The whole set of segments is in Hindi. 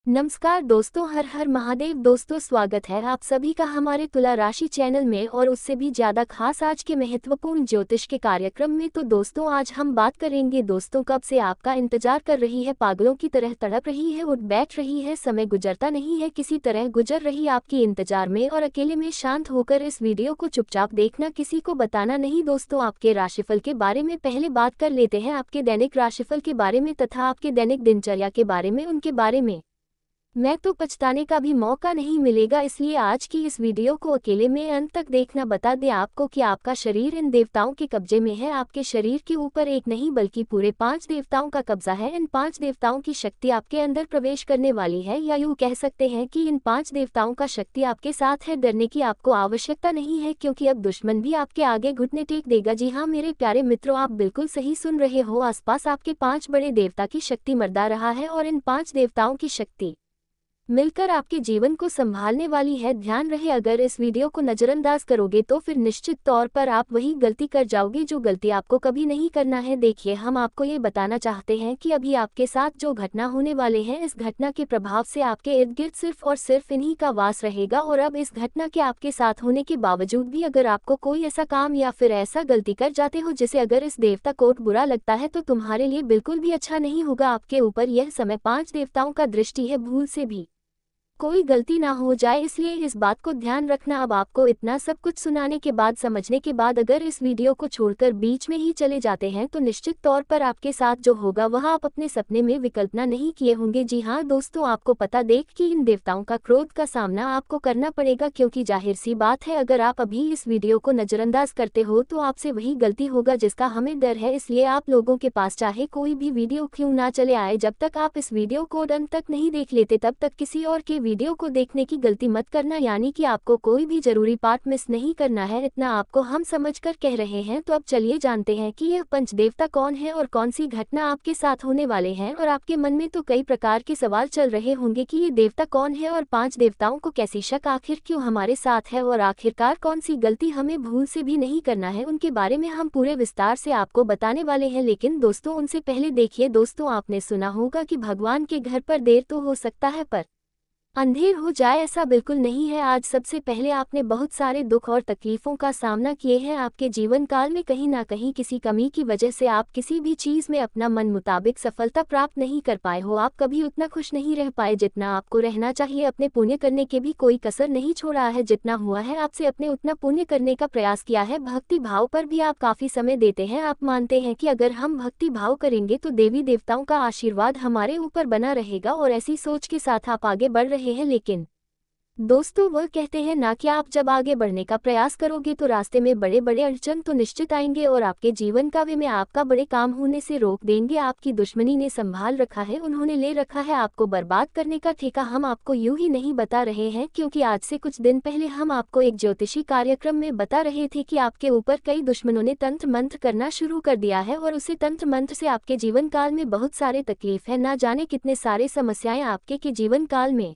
नमस्कार दोस्तों, हर हर महादेव। दोस्तों, स्वागत है आप सभी का हमारे तुला राशि चैनल में और उससे भी ज्यादा खास आज के महत्वपूर्ण ज्योतिष के कार्यक्रम में। तो दोस्तों, आज हम बात करेंगे दोस्तों, कब से आपका इंतजार कर रही है, पागलों की तरह तड़प रही है, उठ बैठ रही है, समय गुजरता नहीं है, किसी तरह गुजर रही आपकी इंतजार में और अकेले में शांत होकर इस वीडियो को चुपचाप देखना, किसी को बताना नहीं। दोस्तों, आपके राशिफल के बारे में पहले बात कर लेते हैं, आपके दैनिक राशिफल के बारे में तथा आपके दैनिक दिनचर्या के बारे में। उनके बारे में मैं तो पछताने का भी मौका नहीं मिलेगा, इसलिए आज की इस वीडियो को अकेले में अंत तक देखना। बता दें आपको कि आपका शरीर इन देवताओं के कब्जे में है। आपके शरीर के ऊपर एक नहीं बल्कि पूरे 5 देवताओं का कब्जा है। इन 5 देवताओं की शक्ति आपके अंदर प्रवेश करने वाली है, या यूँ कह सकते हैं कि इन 5 देवताओं का शक्ति आपके साथ है। डरने की आपको आवश्यकता नहीं है, क्योंकि अब दुश्मन भी आपके आगे घुटने टेक देगा। जी हाँ मेरे प्यारे मित्रों, आप बिल्कुल सही सुन रहे हो। आसपास आपके 5 बड़े देवता की शक्ति मर्दा रहा है और इन 5 देवताओं की शक्ति मिलकर आपके जीवन को संभालने वाली है। ध्यान रहे, अगर इस वीडियो को नजरअंदाज करोगे तो फिर निश्चित तौर पर आप वही गलती कर जाओगे जो गलती आपको कभी नहीं करना है। देखिए, हम आपको ये बताना चाहते हैं कि अभी आपके साथ जो घटना होने वाले हैं, इस घटना के प्रभाव से आपके इर्द गिर्द सिर्फ और सिर्फ इन्हीं का वास रहेगा। और अब इस घटना के आपके साथ होने के बावजूद भी अगर आपको कोई ऐसा काम या फिर ऐसा गलती कर जाते हो जिसे अगर इस देवता को बुरा लगता है, तो तुम्हारे लिए बिल्कुल भी अच्छा नहीं होगा। आपके ऊपर यह समय 5 देवताओं का दृष्टि है, भूल से भी कोई गलती ना हो जाए, इसलिए इस बात को ध्यान रखना। अब आपको इतना सब कुछ सुनाने के बाद, समझने के बाद अगर इस वीडियो को छोड़कर बीच में ही चले जाते हैं तो निश्चित तौर पर आपके साथ जो होगा वह आप अपने सपने में विकल्पना नहीं किए होंगे। जी हाँ दोस्तों, आपको पता देख कि इन देवताओं का क्रोध का सामना आपको करना पड़ेगा, क्योंकि जाहिर सी बात है, अगर आप अभी इस वीडियो को नजरअंदाज करते हो तो आपसे वही गलती होगा जिसका हमें डर है। इसलिए आप लोगों के पास चाहे कोई भी वीडियो क्यों ना चले आए, जब तक आप इस वीडियो को अंत तक नहीं देख लेते तब तक किसी और के वीडियो को देखने की गलती मत करना। यानी कि आपको कोई भी जरूरी पार्ट मिस नहीं करना है, इतना आपको हम समझकर कह रहे हैं। तो अब चलिए जानते हैं कि यह पंचदेवता कौन है और कौन सी घटना आपके साथ होने वाले हैं। और आपके मन में तो कई प्रकार के सवाल चल रहे होंगे कि ये देवता कौन है और 5 देवताओं को कैसी शक आखिर क्यों हमारे साथ है, और आखिरकार कौन सी गलती हमें भूल से भी नहीं करना है। उनके बारे में हम पूरे विस्तार से आपको बताने वाले हैं। लेकिन दोस्तों, उनसे पहले देखिए दोस्तों, आपने सुना होगा कि भगवान के घर पर देर तो हो सकता है पर अंधेर हो जाए, ऐसा बिल्कुल नहीं है। आज सबसे पहले आपने बहुत सारे दुख और तकलीफों का सामना किए हैं। आपके जीवन काल में कहीं ना कहीं किसी कमी की वजह से आप किसी भी चीज़ में अपना मन मुताबिक सफलता प्राप्त नहीं कर पाए हो। आप कभी उतना खुश नहीं रह पाए जितना आपको रहना चाहिए। अपने पुण्य करने के भी कोई कसर नहीं छोड़ा है, जितना हुआ है आपसे अपने उतना पुण्य करने का प्रयास किया है। भक्ति भाव पर भी आप काफ़ी समय देते हैं। आप मानते हैं कि अगर हम भक्ति भाव करेंगे तो देवी देवताओं का आशीर्वाद हमारे ऊपर बना रहेगा, और ऐसी सोच के साथ आप आगे बढ़ रहे हैं। लेकिन दोस्तों, वह कहते हैं ना कि आप जब आगे बढ़ने का प्रयास करोगे तो रास्ते में बड़े बड़े अड़चन तो निश्चित आएंगे और आपके जीवन काव्य में आपका बड़े काम होने से रोक देंगे। आपकी दुश्मनी ने संभाल रखा है, उन्होंने ले रखा है आपको बर्बाद करने का ठेका। हम आपको यूं ही नहीं बता रहे हैं, क्योंकि आज से कुछ दिन पहले हम आपको एक ज्योतिषी कार्यक्रम में बता रहे थे कि आपके ऊपर कई दुश्मनों ने तंत्र मंत्र करना शुरू कर दिया है, और उसी तंत्र मंत्र से आपके जीवन काल में बहुत सारे तकलीफ है। ना जाने कितने सारे समस्याएं आपके के जीवन काल में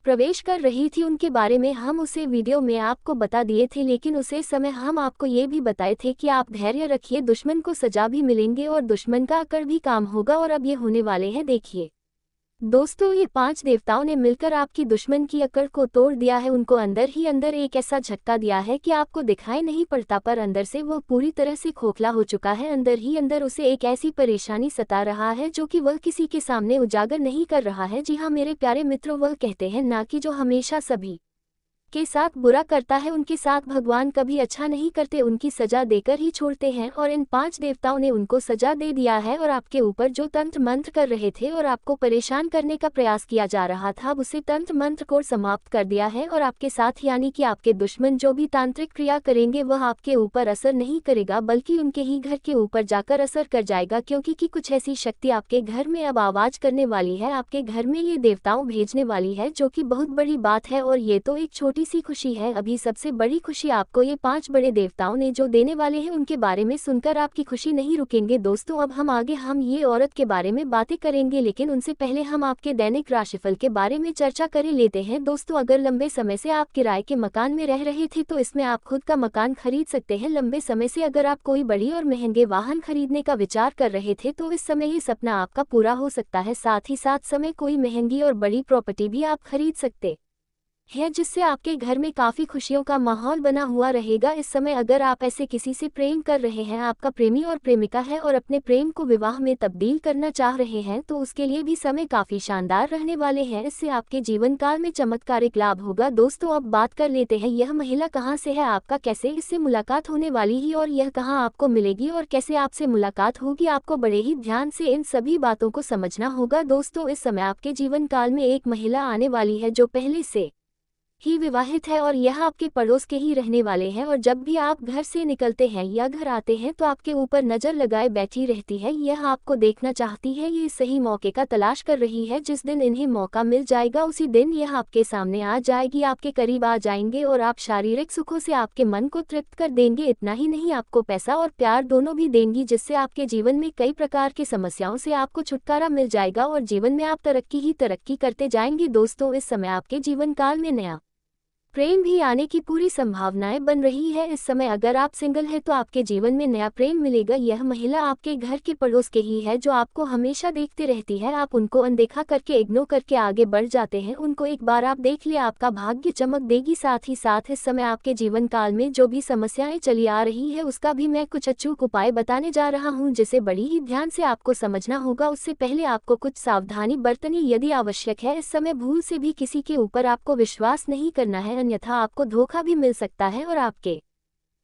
प्रवेश कर रही थी, उनके बारे में हम उसे वीडियो में आपको बता दिए थे। लेकिन उसे समय हम आपको ये भी बताए थे कि आप धैर्य रखिए, दुश्मन को सजा भी मिलेंगे और दुश्मन का अकड़ भी काम होगा। और अब ये होने वाले हैं। देखिए दोस्तों, ये 5 देवताओं ने मिलकर आपकी दुश्मन की अकड़ को तोड़ दिया है। उनको अंदर ही अंदर एक ऐसा झटका दिया है कि आपको दिखाई नहीं पड़ता, पर अंदर से वो पूरी तरह से खोखला हो चुका है। अंदर ही अंदर उसे एक ऐसी परेशानी सता रहा है जो कि वह किसी के सामने उजागर नहीं कर रहा है। जी हाँ मेरे प्यारे मित्रों, वह कहते हैं ना कि जो हमेशा सभी के साथ बुरा करता है उनके साथ भगवान कभी अच्छा नहीं करते, उनकी सजा देकर ही छोड़ते हैं। और इन 5 देवताओं ने उनको सजा दे दिया है, और आपके ऊपर जो तंत्र मंत्र कर रहे थे और आपको परेशान करने का प्रयास किया जा रहा था, उसे तंत्र मंत्र को समाप्त कर दिया है। और आपके साथ यानी कि आपके दुश्मन जो भी तांत्रिक क्रिया करेंगे वह आपके ऊपर असर नहीं करेगा, बल्कि उनके ही घर के ऊपर जाकर असर कर जाएगा। क्योंकि कि कुछ ऐसी शक्ति आपके घर में अब आवाज करने वाली है, आपके घर में ये देवताओं भेजने वाली है, जो कि बहुत बड़ी बात है। और ये तो एक छोटी छोटी सी खुशी है, अभी सबसे बड़ी खुशी आपको ये 5 बड़े देवताओं ने जो देने वाले हैं उनके बारे में सुनकर आपकी खुशी नहीं रुकेंगे। दोस्तों अब हम ये औरत के बारे में बातें करेंगे, लेकिन उनसे पहले हम आपके दैनिक राशिफल के बारे में चर्चा कर लेते हैं। दोस्तों अगर लंबे समय से आप किराए के मकान में रह रहे थे तो इसमें आप खुद का मकान खरीद सकते हैं। लंबे समय से अगर आप कोई बड़ी और महंगे वाहन खरीदने का विचार कर रहे थे तो इस समय ये सपना आपका पूरा हो सकता है। साथ ही साथ समय कोई महंगी और बड़ी प्रॉपर्टी भी आप खरीद सकते है जिससे आपके घर में काफी खुशियों का माहौल बना हुआ रहेगा। इस समय अगर आप ऐसे किसी से प्रेम कर रहे हैं, आपका प्रेमी और प्रेमिका है और अपने प्रेम को विवाह में तब्दील करना चाह रहे हैं, तो उसके लिए भी समय काफी शानदार रहने वाले हैं। इससे आपके जीवन काल में चमत्कारिक लाभ होगा। दोस्तों अब बात कर लेते हैं यह महिला कहाँ से है, आपका कैसे इससे मुलाकात होने वाली है और यह कहाँ आपको मिलेगी और कैसे आपसे मुलाकात होगी। आपको बड़े ही ध्यान से इन सभी बातों को समझना होगा। दोस्तों इस समय आपके जीवन काल में एक महिला आने वाली है जो पहले से ही विवाहित है और यह आपके पड़ोस के ही रहने वाले हैं, और जब भी आप घर से निकलते हैं या घर आते हैं तो आपके ऊपर नज़र लगाए बैठी रहती है। यह आपको देखना चाहती है, ये सही मौके का तलाश कर रही है। जिस दिन इन्हें मौका मिल जाएगा उसी दिन यह आपके सामने आ जाएगी, आपके करीब आ जाएंगे और आप शारीरिक सुखों से आपके मन को तृप्त कर देंगे। इतना ही नहीं, आपको पैसा और प्यार दोनों भी देंगी, जिससे आपके जीवन में कई प्रकार की समस्याओं से आपको छुटकारा मिल जाएगा और जीवन में आप तरक्की ही तरक्की करते जाएंगे। दोस्तों इस समय आपके जीवन काल में नया प्रेम भी आने की पूरी संभावनाएं बन रही है। इस समय अगर आप सिंगल हैं तो आपके जीवन में नया प्रेम मिलेगा। यह महिला आपके घर के पड़ोस के ही है जो आपको हमेशा देखते रहती है। आप उनको अनदेखा करके इग्नोर करके आगे बढ़ जाते हैं, उनको एक बार आप देख ले आपका भाग्य चमक देगी। साथ ही साथ इस समय आपके जीवन काल में जो भी समस्याएं चली आ रही है उसका भी मैं कुछ अचूक उपाय बताने जा रहा हूँ, जिसे बड़ी ही ध्यान से आपको समझना होगा। उससे पहले आपको कुछ सावधानी बरतनी यदि आवश्यक है। इस समय भूल से भी किसी के ऊपर आपको विश्वास नहीं करना है, अन्यथा आपको धोखा भी मिल सकता है और आपके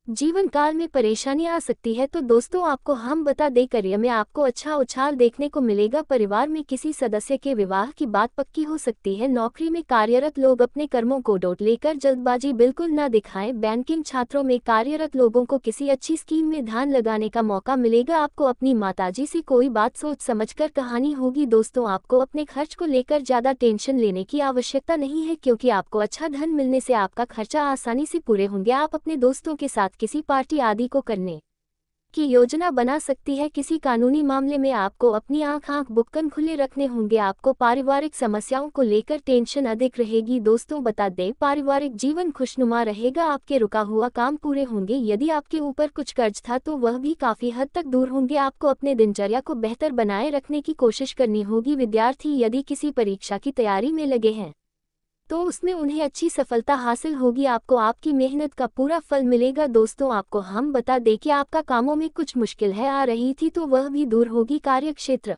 जीवन काल में परेशानी आ सकती है। तो दोस्तों आपको हम बता दें, करियर में आपको अच्छा उछाल देखने को मिलेगा। परिवार में किसी सदस्य के विवाह की बात पक्की हो सकती है। नौकरी में कार्यरत लोग अपने कर्मों को डोट लेकर जल्दबाजी बिल्कुल न दिखाएं। बैंकिंग छात्रों में कार्यरत लोगों को किसी अच्छी स्कीम में ध्यान लगाने का मौका मिलेगा। आपको अपनी माताजी से कोई बात सोच समझकर कहानी होगी। दोस्तों आपको अपने खर्च को लेकर ज्यादा टेंशन लेने की आवश्यकता नहीं है, क्योंकि आपको अच्छा धन मिलने से आपका खर्चा आसानी से पूरे होंगे। आप अपने दोस्तों के साथ किसी पार्टी आदि को करने की योजना बना सकती है। किसी कानूनी मामले में आपको अपनी आंख बुक्कन खुले रखने होंगे। आपको पारिवारिक समस्याओं को लेकर टेंशन अधिक रहेगी। दोस्तों बता दें, पारिवारिक जीवन खुशनुमा रहेगा। आपके रुका हुआ काम पूरे होंगे। यदि आपके ऊपर कुछ कर्ज था तो वह भी काफी हद तक दूर होंगे। आपको अपने दिनचर्या को बेहतर बनाए रखने की कोशिश करनी होगी। विद्यार्थी यदि किसी परीक्षा की तैयारी में लगे हैं तो उसमें उन्हें अच्छी सफलता हासिल होगी। आपको आपकी मेहनत का पूरा फल मिलेगा। दोस्तों आपको हम बता दें कि आपका कामों में कुछ मुश्किल है आ रही थी तो वह भी दूर होगी। कार्यक्षेत्र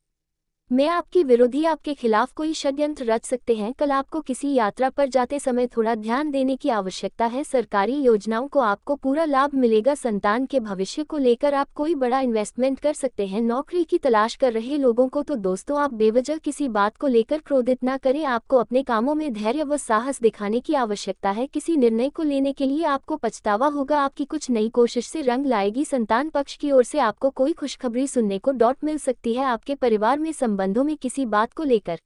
में आपकी विरोधी आपके खिलाफ कोई षड्यंत्र रच सकते हैं। कल आपको किसी यात्रा पर जाते समय थोड़ा ध्यान देने की आवश्यकता है। सरकारी योजनाओं को आपको पूरा लाभ मिलेगा। संतान के भविष्य को लेकर आप कोई बड़ा इन्वेस्टमेंट कर सकते हैं। नौकरी की तलाश कर रहे लोगों को तो दोस्तों आप बेवजह किसी बात को लेकर क्रोधित न करें। आपको अपने कामों में धैर्य व साहस दिखाने की आवश्यकता है। किसी निर्णय को लेने के लिए आपको पछतावा होगा। आपकी कुछ नई कोशिश से रंग लाएगी। संतान पक्ष की ओर से आपको कोई खुशखबरी सुनने को मिल सकती है। आपके परिवार में संबंधों में किसी बात को लेकर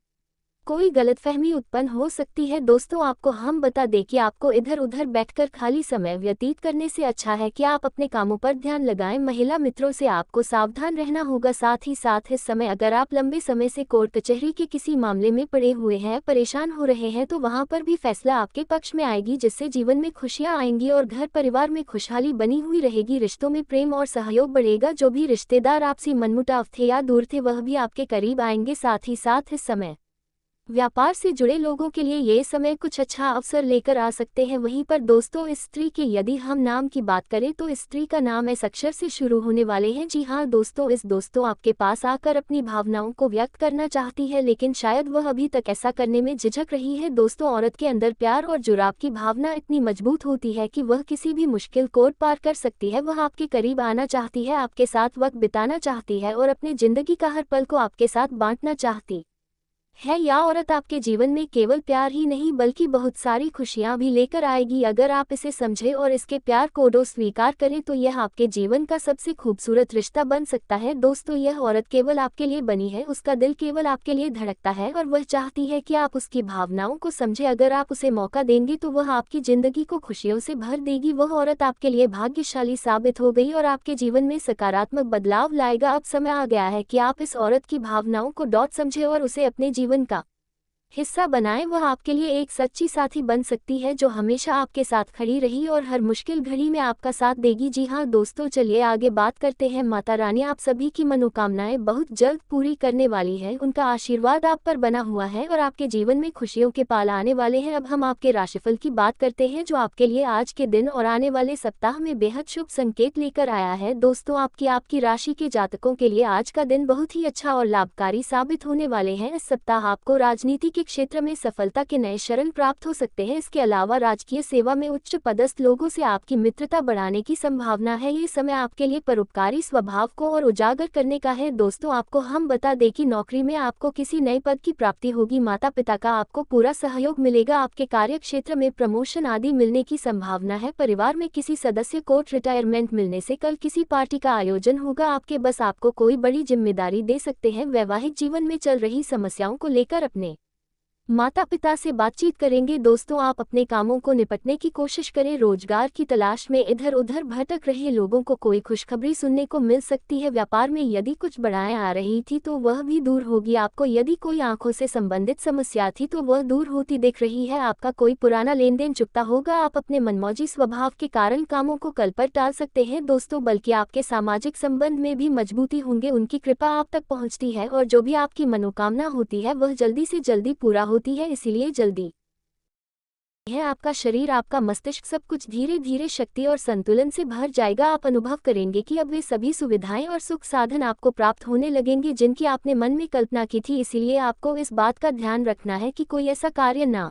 कोई गलतफहमी उत्पन्न हो सकती है। दोस्तों आपको हम बता दें कि आपको इधर उधर बैठकर खाली समय व्यतीत करने से अच्छा है कि आप अपने कामों पर ध्यान लगाएं। महिला मित्रों से आपको सावधान रहना होगा। साथ ही साथ इस समय अगर आप लंबे समय से कोर्ट कचहरी के किसी मामले में पड़े हुए हैं, परेशान हो रहे हैं, तो वहां पर भी फैसला आपके पक्ष में आएगी, जिससे जीवन में खुशियां आएंगी और घर परिवार में खुशहाली बनी हुई रहेगी। रिश्तों में प्रेम और सहयोग बढ़ेगा। जो भी रिश्तेदार आपसी मनमुटाव थे या दूर थे वह भी आपके करीब आएंगे। साथ ही साथ इस समय व्यापार से जुड़े लोगों के लिए ये समय कुछ अच्छा अवसर लेकर आ सकते हैं। वहीं पर दोस्तों इस स्त्री के यदि हम नाम की बात करें तो इस स्त्री का नाम एस अक्षर से शुरू होने वाले हैं। जी हाँ दोस्तों, इस दोस्तों आपके पास आकर अपनी भावनाओं को व्यक्त करना चाहती है, लेकिन शायद वह अभी तक ऐसा करने में झिझक रही है। दोस्तों औरत के अंदर प्यार और जुड़ाव की भावना इतनी मजबूत होती है कि वह किसी भी मुश्किल को पार कर सकती है। वह आपके करीब आना चाहती है, आपके साथ वक्त बिताना चाहती है और अपनी जिंदगी का हर पल को आपके साथ बांटना चाहती है। यह औरत आपके जीवन में केवल प्यार ही नहीं बल्कि बहुत सारी खुशियां भी लेकर आएगी। अगर आप इसे समझें और इसके प्यार को स्वीकार करें तो यह आपके जीवन का सबसे खूबसूरत रिश्ता बन सकता है। दोस्तों, यह औरत केवल आपके लिए बनी है, उसका दिल केवल आपके लिए धड़कता है और वह चाहती है कि आप उसकी भावनाओं को समझें। अगर आप उसे मौका देंगे तो वह आपकी जिंदगी को खुशियों से भर देगी। वह औरत आपके लिए भाग्यशाली साबित हो गई और आपके जीवन में सकारात्मक बदलाव लाएगा। अब समय आ गया है कि आप इस औरत की भावनाओं को समझें और उसे अपने जीवन का हिस्सा बनाएं। वह आपके लिए एक सच्ची साथी बन सकती है जो हमेशा आपके साथ खड़ी रही और हर मुश्किल घड़ी में आपका साथ देगी। जी हाँ दोस्तों, चलिए आगे बात करते हैं। माता रानी आप सभी की मनोकामनाएं बहुत जल्द पूरी करने वाली है। उनका आशीर्वाद आप पर बना हुआ है और आपके जीवन में खुशियों के पाल आने वाले हैं। अब हम आपके राशिफल की बात करते हैं जो आपके लिए आज के दिन और आने वाले सप्ताह में बेहद शुभ संकेत लेकर आया है। दोस्तों, आपकी राशि के जातकों के लिए आज का दिन बहुत ही अच्छा और लाभकारी साबित होने वाले हैं। इस सप्ताह आपको राजनीति के क्षेत्र में सफलता के नए शरण प्राप्त हो सकते हैं। इसके अलावा राजकीय सेवा में उच्च पदस्थ लोगों से आपकी मित्रता बढ़ाने की संभावना है। ये समय आपके लिए परोपकारी स्वभाव को और उजागर करने का है। दोस्तों, आपको हम बता दें कि नौकरी में आपको किसी नए पद की प्राप्ति होगी। माता पिता का आपको पूरा सहयोग मिलेगा। आपके कार्य क्षेत्र में प्रमोशन आदि मिलने की संभावना है। परिवार में किसी सदस्य को रिटायरमेंट मिलने से कल किसी पार्टी का आयोजन होगा। आपके बस आपको कोई बड़ी जिम्मेदारी दे सकते हैं। वैवाहिक जीवन में चल रही समस्याओं को लेकर अपने माता पिता से बातचीत करेंगे। दोस्तों, आप अपने कामों को निपटने की कोशिश करें। रोजगार की तलाश में इधर उधर भटक रहे लोगों को कोई खुशखबरी सुनने को मिल सकती है। व्यापार में यदि कुछ बढ़ाएं आ रही थी तो वह भी दूर होगी। आपको यदि कोई आंखों से संबंधित समस्या थी तो वह दूर होती दिख रही है। आपका कोई पुराना लेन देन चुकता होगा। आप अपने मनमौजी स्वभाव के कारण कामों को कल पर टाल सकते हैं। दोस्तों, बल्कि आपके सामाजिक संबंध में भी मजबूती होंगे। उनकी कृपा आप तक पहुंचती है और जो भी आपकी मनोकामना होती है वह जल्दी से जल्दी पूरा होती है। इसीलिए जल्दी है आपका शरीर, आपका मस्तिष्क, सब कुछ धीरे धीरे शक्ति और संतुलन से भर जाएगा। आप अनुभव करेंगे कि अब वे सभी सुविधाएं और सुख साधन आपको प्राप्त होने लगेंगे जिनकी आपने मन में कल्पना की थी। इसीलिए आपको इस बात का ध्यान रखना है कि कोई ऐसा कार्य ना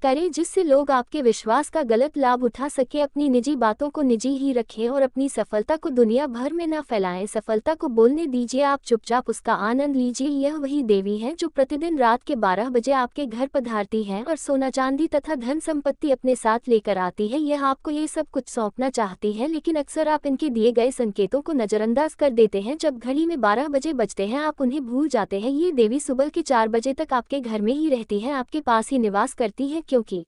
करें जिससे लोग आपके विश्वास का गलत लाभ उठा सके। अपनी निजी बातों को निजी ही रखें और अपनी सफलता को दुनिया भर में न फैलाएं। सफलता को बोलने दीजिए, आप चुपचाप उसका आनंद लीजिए। यह वही देवी है जो प्रतिदिन रात के 12 बजे आपके घर पधारती है और सोना चांदी तथा धन संपत्ति अपने साथ लेकर आती है। यह आपको ये सब कुछ सौंपना चाहती है, लेकिन अक्सर आप इनके दिए गए संकेतों को नजरअंदाज कर देते हैं। जब घड़ी में 12 बजे बजते हैं आप उन्हें भूल जाते हैं। ये देवी सुबह के 4 बजे तक आपके घर में ही रहती है, आपके पास ही निवास करती है, क्योंकि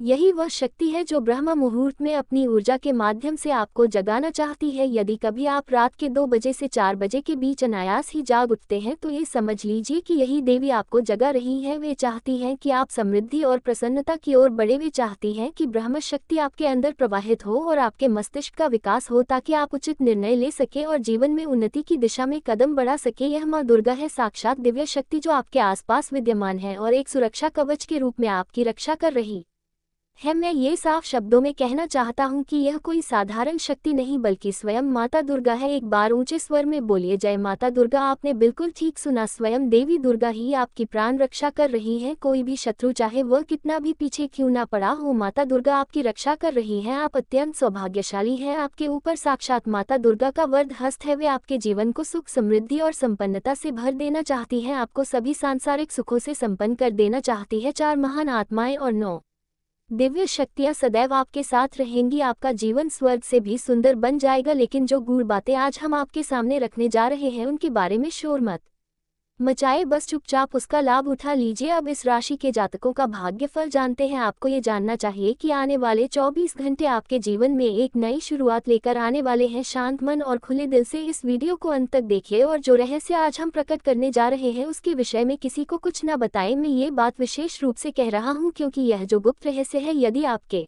यही वह शक्ति है जो ब्रह्म मुहूर्त में अपनी ऊर्जा के माध्यम से आपको जगाना चाहती है। यदि कभी आप रात के 2 बजे से 4 बजे के बीच अनायास ही जाग उठते हैं तो ये समझ लीजिए कि यही देवी आपको जगा रही है। वे चाहती हैं कि आप समृद्धि और प्रसन्नता की ओर बढ़े। वे चाहती हैं कि ब्रह्म शक्ति आपके अंदर प्रवाहित हो और आपके मस्तिष्क का विकास हो ताकि आप उचित निर्णय ले सके और जीवन में उन्नति की दिशा में कदम बढ़ा सके। यह माँ दुर्गा है, साक्षात दिव्य शक्ति जो आपके आसपास विद्यमान है और एक सुरक्षा कवच के रूप में आपकी रक्षा कर रही है। मैं ये साफ शब्दों में कहना चाहता हूँ कि यह कोई साधारण शक्ति नहीं बल्कि स्वयं माता दुर्गा है। एक बार ऊंचे स्वर में बोलिए, जय माता दुर्गा। आपने बिल्कुल ठीक सुना, स्वयं देवी दुर्गा ही आपकी प्राण रक्षा कर रही है। कोई भी शत्रु चाहे वह कितना भी पीछे क्यों ना पड़ा हो, माता दुर्गा आपकी रक्षा कर रही है। आप अत्यंत सौभाग्यशाली हैं। आपके ऊपर साक्षात माता दुर्गा का वरद हस्त है। वे आपके जीवन को सुख, समृद्धि और संपन्नता से भर देना चाहती हैं। आपको सभी सांसारिक सुखों से संपन्न कर देना चाहती है। 4 महान आत्माएं और 9 दिव्य शक्तियां सदैव आपके साथ रहेंगी। आपका जीवन स्वर्ग से भी सुंदर बन जाएगा। लेकिन जो गूढ़ बातें आज हम आपके सामने रखने जा रहे हैं उनके बारे में शोर मत मचाए, बस चुपचाप उसका लाभ उठा लीजिए। अब इस राशि के जातकों का भाग्यफल जानते हैं। आपको ये जानना चाहिए कि आने वाले 24 घंटे आपके जीवन में एक नई शुरुआत लेकर आने वाले हैं। शांत मन और खुले दिल से इस वीडियो को अंत तक देखिए और जो रहस्य आज हम प्रकट करने जा रहे हैं उसके विषय में किसी को कुछ न बताएं। मैं ये बात विशेष रूप से कह रहा हूँ क्योंकि यह जो गुप्त रहस्य है, यदि आपके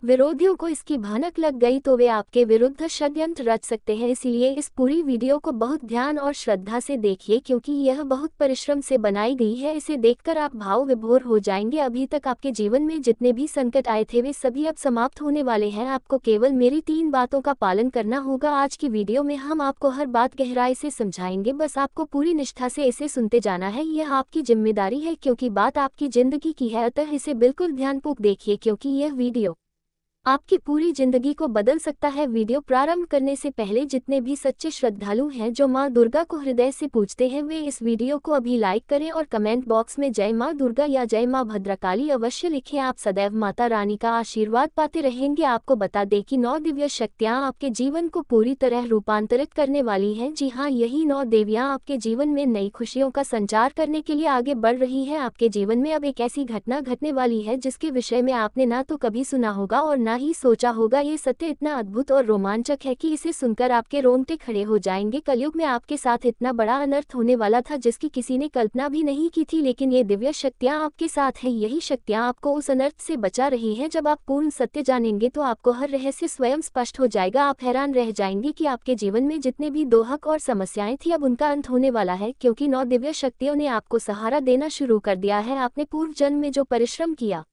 विरोधियों को इसकी भनक लग गई तो वे आपके विरुद्ध षड्यंत्र रच सकते हैं। इसलिए इस पूरी वीडियो को बहुत ध्यान और श्रद्धा से देखिए क्योंकि यह बहुत परिश्रम से बनाई गई है। इसे देखकर आप भाव विभोर हो जाएंगे। अभी तक आपके जीवन में जितने भी संकट आए थे वे सभी अब समाप्त होने वाले हैं। आपको केवल मेरी 3 बातों का पालन करना होगा। आज की वीडियो में हम आपको हर बात गहराई से समझाएंगे, बस आपको पूरी निष्ठा से इसे सुनते जाना है। यह आपकी जिम्मेदारी है क्योंकि बात आपकी जिंदगी की है, अतः इसे बिल्कुल ध्यानपूर्वक देखिए क्योंकि यह वीडियो आपकी पूरी जिंदगी को बदल सकता है। वीडियो प्रारंभ करने से पहले जितने भी सच्चे श्रद्धालु हैं जो मां दुर्गा को हृदय से पूजते हैं वे इस वीडियो को अभी लाइक करें और कमेंट बॉक्स में जय मां दुर्गा या जय मां भद्रकाली अवश्य लिखें। आप सदैव माता रानी का आशीर्वाद पाते रहेंगे। आपको बता दें कि 9 दिव्य शक्तियां आपके जीवन को पूरी तरह रूपांतरित करने वाली हैं। जी हाँ, यही 9 देवियां आपके जीवन में नई खुशियों का संचार करने के लिए आगे बढ़ रही है। आपके जीवन में अब एक ऐसी घटना घटने वाली है जिसके विषय में आपने ना तो कभी सुना होगा और ना ही सोचा होगा। ये सत्य इतना अद्भुत और रोमांचक है कि इसे सुनकर आपके रोंगटे खड़े हो जाएंगे। कलयुग में आपके साथ इतना बड़ा अनर्थ होने वाला था जिसकी किसी ने कल्पना भी नहीं की थी, लेकिन ये दिव्य शक्तियां आपके साथ हैं। यही शक्तियां आपको उस अनर्थ से बचा रही हैं। जब आप पूर्ण सत्य जानेंगे तो आपको हर रहस्य स्वयं स्पष्ट हो जाएगा। आप हैरान रह जाएंगे कि आपके जीवन में जितने भी दोहक और समस्याएं थी अब उनका अंत होने वाला है, क्योंकि 9 दिव्य शक्तियों ने आपको सहारा देना शुरू कर दिया है। आपने पूर्व जन्म में जो परिश्रम किया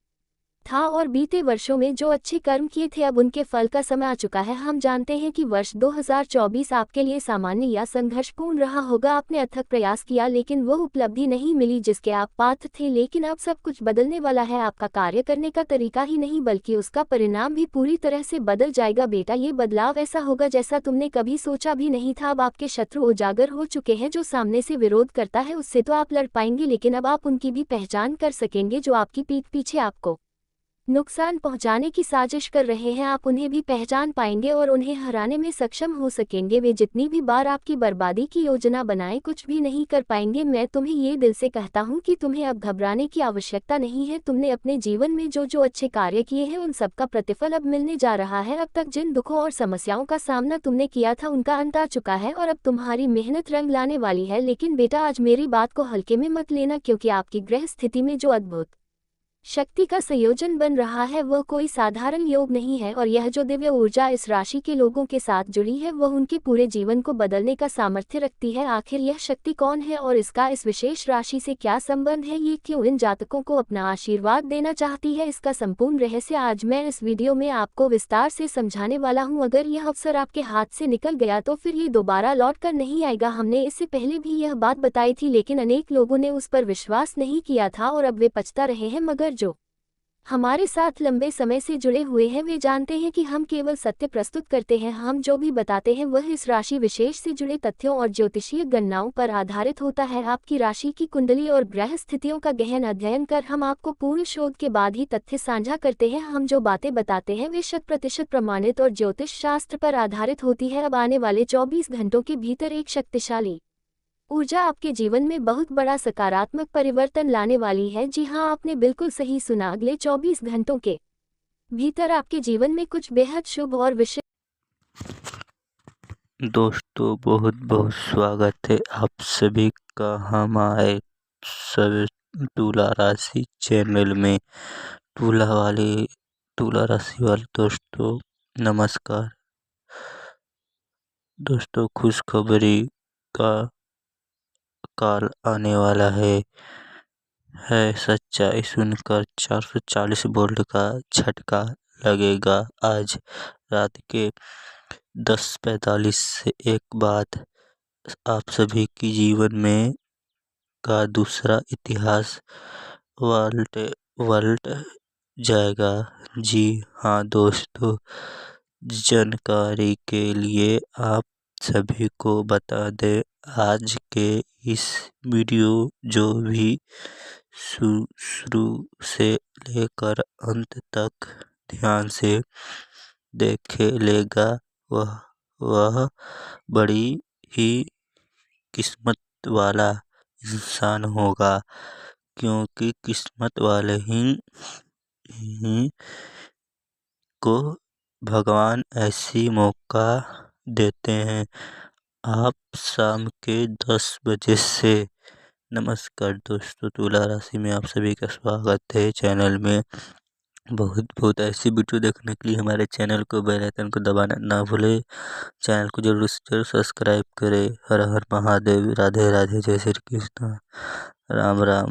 था और बीते वर्षों में जो अच्छे कर्म किए थे अब उनके फल का समय आ चुका है। हम जानते हैं कि वर्ष 2024 आपके लिए सामान्य या संघर्षपूर्ण रहा होगा। आपने अथक प्रयास किया लेकिन वो उपलब्धि नहीं मिली जिसके आप पात्र थे, लेकिन अब सब कुछ बदलने वाला है। आपका कार्य करने का तरीका ही नहीं बल्कि उसका परिणाम भी पूरी तरह से बदल जाएगा। बेटा, ये बदलाव ऐसा होगा जैसा तुमने कभी सोचा भी नहीं था। अब आपके शत्रु उजागर हो चुके हैं। जो सामने से विरोध करता है उससे तो आप लड़ पाएंगे, लेकिन अब आप उनकी भी पहचान कर सकेंगे जो आपकी पीठ पीछे आपको नुकसान पहुंचाने की साजिश कर रहे हैं। आप उन्हें भी पहचान पाएंगे और उन्हें हराने में सक्षम हो सकेंगे। वे जितनी भी बार आपकी बर्बादी की योजना बनाएं कुछ भी नहीं कर पाएंगे। मैं तुम्हें ये दिल से कहता हूं कि तुम्हें अब घबराने की आवश्यकता नहीं है। तुमने अपने जीवन में जो जो अच्छे कार्य किए हैं उन सब का प्रतिफल अब मिलने जा रहा है। अब तक जिन दुखों और समस्याओं का सामना तुमने किया था उनका अंत आ चुका है और अब तुम्हारी मेहनत रंग लाने वाली है। लेकिन बेटा, आज मेरी बात को हल्के में मत लेना, क्योंकि आपकी ग्रह स्थिति में जो अद्भुत शक्ति का संयोजन बन रहा है वह कोई साधारण योग नहीं है, और यह जो दिव्य ऊर्जा इस राशि के लोगों के साथ जुड़ी है वह उनके पूरे जीवन को बदलने का सामर्थ्य रखती है। आखिर यह शक्ति कौन है और इसका इस विशेष राशि से क्या संबंध है? ये क्यों इन जातकों को अपना आशीर्वाद देना चाहती है? इसका संपूर्ण रहस्य आज मैं इस वीडियो में आपको विस्तार से समझाने वाला हूँ। अगर यह अवसर आपके हाथ से निकल गया तो फिर ये दोबारा लौट कर नहीं आएगा। हमने इससे पहले भी यह बात बताई थी, लेकिन अनेक लोगों ने उस पर विश्वास नहीं किया था और अब वे पछता रहे हैं। मगर जो हमारे साथ लंबे समय से जुड़े हुए हैं वे जानते हैं कि हम केवल सत्य प्रस्तुत करते हैं। हम जो भी बताते हैं वह इस राशि विशेष से जुड़े तथ्यों और ज्योतिषीय गणनाओं पर आधारित होता है। आपकी राशि की कुंडली और ग्रह स्थितियों का गहन अध्ययन कर हम आपको पूर्ण शोध के बाद ही तथ्य साझा करते हैं। हम जो बातें बताते हैं वे 100% प्रमाणित और ज्योतिष शास्त्र पर आधारित होती है। अब आने वाले 24 घंटों के भीतर एक शक्तिशाली ऊर्जा आपके जीवन में बहुत बड़ा सकारात्मक परिवर्तन लाने वाली है। जी हाँ, आपने बिल्कुल सही सुना। अगले 24 घंटों के भीतर आपके जीवन में कुछ बेहद शुभ और विशेष दोस्तों, बहुत बहुत स्वागत है आप सभी का हमारे सब तुला राशि चैनल में। तुला राशि वाले दोस्तों नमस्कार। दोस्तों, खुशखबरी का काल आने वाला है सच्चाई सुनकर 440 वोल्ट का झटका लगेगा। आज रात के 10:45 से एक बाद आप सभी की जीवन में का दूसरा इतिहास पलट जाएगा। जी हाँ दोस्तों, जानकारी के लिए आप सभी को बता दें, आज के इस वीडियो जो भी शुरू से लेकर अंत तक ध्यान से देखे लेगा वह बड़ी ही किस्मत वाला इंसान होगा, क्योंकि किस्मत वाले ही को भगवान ऐसी मौका देते हैं। आप शाम के 10 बजे से नमस्कार दोस्तों, तुला राशि में आप सभी का स्वागत है चैनल में। बहुत बहुत ऐसी वीडियो देखने के लिए हमारे चैनल को बेल आइकन को दबाना ना भूले। चैनल को जरूर से जरूर सब्सक्राइब करें। हर हर महादेव, राधे राधे, जय श्री कृष्ण, राम राम।